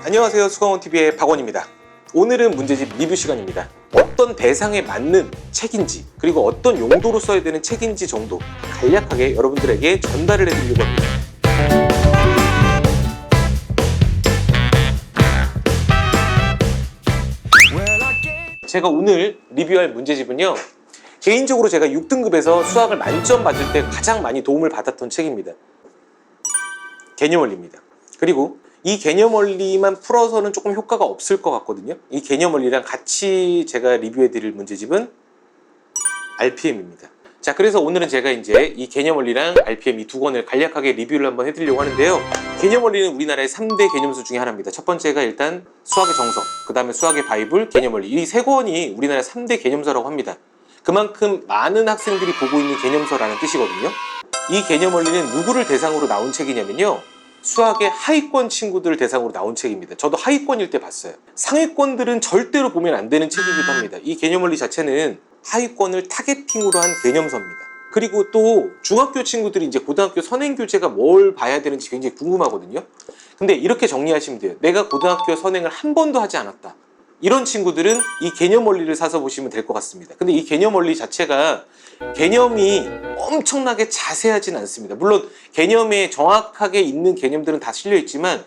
안녕하세요, 수강원TV의 박원입니다. 오늘은 문제집 리뷰 시간입니다. 어떤 대상에 맞는 책인지, 그리고 어떤 용도로 써야 되는 책인지 정도 간략하게 여러분들에게 전달을 해드리려고 합니다. 제가 오늘 리뷰할 문제집은요, 개인적으로 제가 6등급에서 수학을 만점 받을 때 가장 많이 도움을 받았던 책입니다. 개념원리입니다. 그리고 이 개념원리만 풀어서는 조금 효과가 없을 것 같거든요. 이 개념원리랑 같이 제가 리뷰해 드릴 문제집은 RPM입니다. 자, 그래서 오늘은 제가 이제 이 개념원리랑 RPM 이 두 권을 간략하게 리뷰를 한번 해드리려고 하는데요. 개념원리는 우리나라의 3대 개념서 중에 하나입니다. 첫 번째가 일단 수학의 정석, 그 다음에 수학의 바이블, 개념원리. 이 세 권이 우리나라의 3대 개념서라고 합니다. 그만큼 많은 학생들이 보고 있는 개념서라는 뜻이거든요. 이 개념원리는 누구를 대상으로 나온 책이냐면요, 수학의 하위권 친구들 대상으로 나온 책입니다. 저도 하위권일 때 봤어요. 상위권들은 절대로 보면 안 되는 책이기도 합니다. 이 개념원리 자체는 하위권을 타겟팅으로 한 개념서입니다. 그리고 또 중학교 친구들이 이제 고등학교 선행교재가 뭘 봐야 되는지 굉장히 궁금하거든요. 근데 이렇게 정리하시면 돼요. 내가 고등학교 선행을 한 번도 하지 않았다, 이런 친구들은 이 개념원리를 사서 보시면 될 것 같습니다. 근데 이 개념원리 자체가 개념이 엄청나게 자세하진 않습니다. 물론 개념에 정확하게 있는 개념들은 다 실려 있지만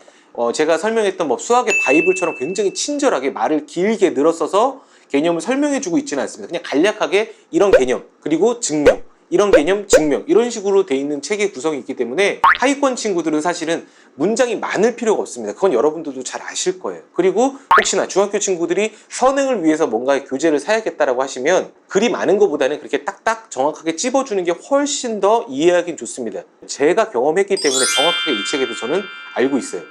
제가 설명했던 뭐 수학의 바이블처럼 굉장히 친절하게 말을 길게 늘어써서 개념을 설명해 주고 있지는 않습니다. 그냥 간략하게 이런 개념, 그리고 증명, 이런 개념, 증명, 이런 식으로 돼 있는 책의 구성이 있기 때문에 하위권 친구들은 사실은 문장이 많을 필요가 없습니다. 그건 여러분들도 잘 아실 거예요. 그리고 혹시나 중학교 친구들이 선행을 위해서 뭔가 교재를 사야겠다라고 하시면 글이 많은 것보다는 그렇게 딱딱 정확하게 찝어주는 게 훨씬 더 이해하긴 좋습니다. 제가 경험했기 때문에 정확하게 이 책에 대해서 저는 알고 있어요.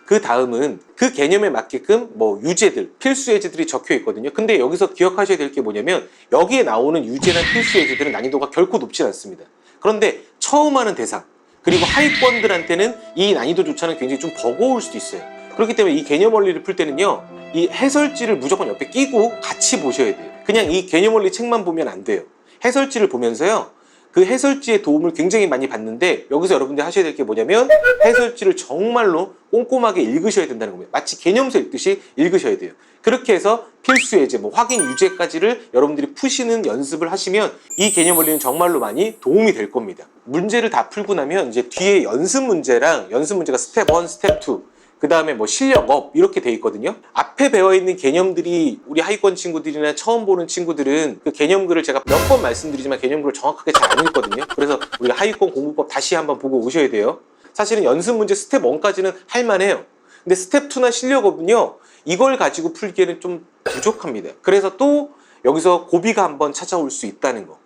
그 다음은 그 개념에 맞게끔 뭐 유제들, 필수 예제들이 적혀 있거든요. 근데 여기서 기억하셔야 될 게 뭐냐면, 여기에 나오는 유제나 필수 예제들은 난이도가 결코 높진 않습니다. 그런데 처음 하는 대상, 그리고 하위권들한테는 이 난이도조차는 굉장히 좀 버거울 수도 있어요. 그렇기 때문에 이 개념 원리를 풀 때는요, 이 해설지를 무조건 옆에 끼고 같이 보셔야 돼요. 그냥 이 개념 원리 책만 보면 안 돼요. 해설지를 보면서요, 그 해설지의 도움을 굉장히 많이 받는데, 여기서 여러분들이 하셔야 될 게 뭐냐면 해설지를 정말로 꼼꼼하게 읽으셔야 된다는 겁니다. 마치 개념서 읽듯이 읽으셔야 돼요. 그렇게 해서 필수 예제, 뭐 확인 유제까지를 여러분들이 푸시는 연습을 하시면 이 개념 원리는 정말로 많이 도움이 될 겁니다. 문제를 다 풀고 나면 이제 뒤에 연습 문제랑, 연습 문제가 스텝 1, 스텝 2, 그 다음에 뭐 실력업 이렇게 돼 있거든요. 앞에 배워 있는 개념들이 우리 하위권 친구들이나 처음 보는 친구들은 그 개념글을 제가 몇 번 말씀드리지만 개념글을 정확하게 잘 안 읽거든요. 그래서 우리가 하위권 공부법 다시 한번 보고 오셔야 돼요. 사실은 연습 문제 스텝 1까지는 할만해요. 근데 스텝 2나 실력업은요, 이걸 가지고 풀기에는 좀 부족합니다. 그래서 또 여기서 고비가 한번 찾아올 수 있다는 거.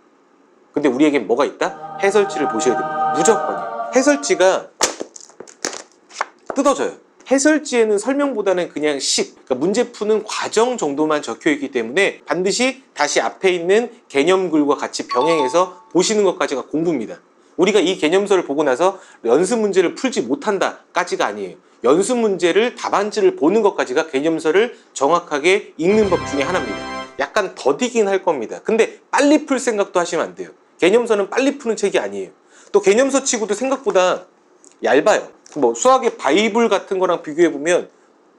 근데 우리에겐 뭐가 있다? 해설지를 보셔야 됩니다. 무조건이에요. 해설지가 뜯어져요. 해설지에는 설명보다는 그냥 그러니까 문제 푸는 과정 정도만 적혀 있기 때문에 반드시 다시 앞에 있는 개념글과 같이 병행해서 보시는 것까지가 공부입니다. 우리가 이 개념서를 보고 나서 연습 문제를 풀지 못한다까지가 아니에요. 연습 문제를 답안지를 보는 것까지가 개념서를 정확하게 읽는 법 중에 하나입니다. 약간 더디긴 할 겁니다. 근데 빨리 풀 생각도 하시면 안 돼요. 개념서는 빨리 푸는 책이 아니에요. 또 개념서 치고도 생각보다 얇아요. 뭐 수학의 바이블 같은 거랑 비교해보면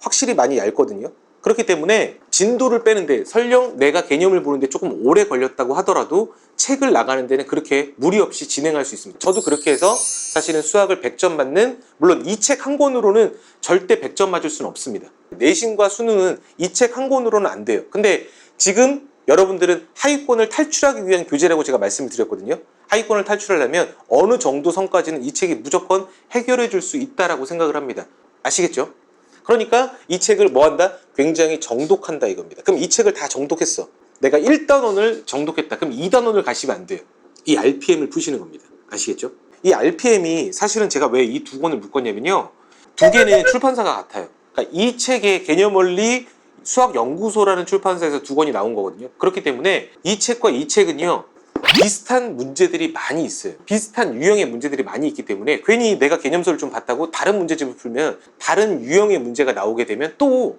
확실히 많이 얇거든요. 그렇기 때문에 진도를 빼는데, 설령 내가 개념을 보는데 조금 오래 걸렸다고 하더라도 책을 나가는 데는 그렇게 무리 없이 진행할 수 있습니다. 저도 그렇게 해서 사실은 수학을 100점 맞는, 물론 이 책 한 권으로는 절대 100점 맞을 수는 없습니다. 내신과 수능은 이 책 한 권으로는 안 돼요. 근데 지금 여러분들은 하위권을 탈출하기 위한 교재라고 제가 말씀을 드렸거든요. 하위권을 탈출하려면 어느 정도 선까지는 이 책이 무조건 해결해 줄 수 있다라고 생각을 합니다. 아시겠죠? 그러니까 이 책을 뭐 한다? 굉장히 정독한다 이겁니다. 그럼 이 책을 다 정독했어. 내가 1단원을 정독했다. 그럼 2단원을 가시면 안 돼요. 이 RPM을 푸시는 겁니다. 아시겠죠? 이 RPM이 사실은 제가 왜 이 두 권을 묶었냐면요, 두 개는 출판사가 같아요. 그러니까 이 책의 개념원리 수학연구소라는 출판사에서 두 권이 나온 거거든요. 그렇기 때문에 이 책과 이 책은요, 비슷한 문제들이 많이 있어요. 비슷한 유형의 문제들이 많이 있기 때문에 괜히 내가 개념서를 좀 봤다고 다른 문제집을 풀면 다른 유형의 문제가 나오게 되면 또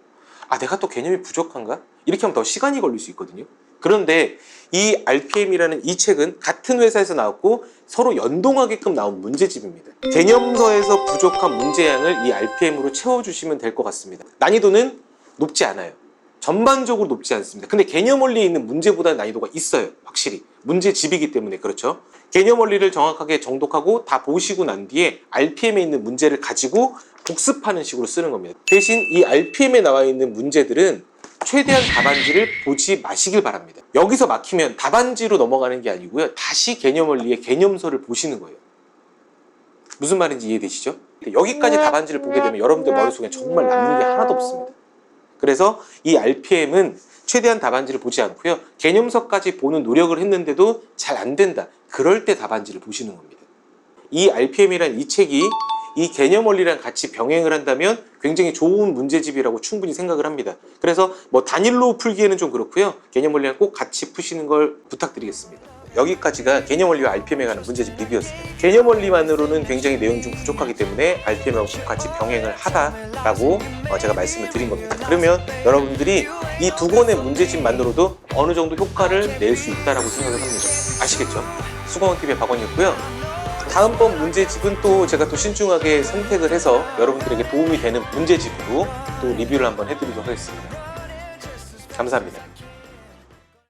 내가 또 개념이 부족한가? 이렇게 하면 더 시간이 걸릴 수 있거든요. 그런데 이 RPM이라는 이 책은 같은 회사에서 나왔고 서로 연동하게끔 나온 문제집입니다. 개념서에서 부족한 문제양을 이 RPM으로 채워주시면 될 것 같습니다. 난이도는 높지 않아요. 전반적으로 높지 않습니다. 근데 개념 원리에 있는 문제보다 난이도가 있어요. 확실히. 문제집이기 때문에 그렇죠. 개념 원리를 정확하게 정독하고 다 보시고 난 뒤에 RPM에 있는 문제를 가지고 복습하는 식으로 쓰는 겁니다. 대신 이 RPM에 나와 있는 문제들은 최대한 답안지를 보지 마시길 바랍니다. 여기서 막히면 답안지로 넘어가는 게 아니고요. 다시 개념 원리의 개념서를 보시는 거예요. 무슨 말인지 이해되시죠? 여기까지 답안지를 보게 되면 여러분들 머릿속에 정말 남는 게 하나도 없습니다. 그래서 이 RPM은 최대한 답안지를 보지 않고요. 개념서까지 보는 노력을 했는데도 잘 안 된다. 그럴 때 답안지를 보시는 겁니다. 이 RPM이란 이 책이 이 개념 원리랑 같이 병행을 한다면 굉장히 좋은 문제집이라고 충분히 생각을 합니다. 그래서 뭐 단일로 풀기에는 좀 그렇고요. 개념 원리랑 꼭 같이 푸시는 걸 부탁드리겠습니다. 여기까지가 개념 원리와 RPM에 관한 문제집 리뷰였습니다. 개념 원리만으로는 굉장히 내용이 좀 부족하기 때문에 RPM하고 같이 병행을 하다라고 제가 말씀을 드린 겁니다. 그러면 여러분들이 이 두 권의 문제집만으로도 어느 정도 효과를 낼 수 있다라고 생각을 합니다. 아시겠죠? 수공원TV의 박원이었고요. 다음번 문제집은 또 제가 또 신중하게 선택을 해서 여러분들에게 도움이 되는 문제집으로 또 리뷰를 한번 해드리도록 하겠습니다. 감사합니다.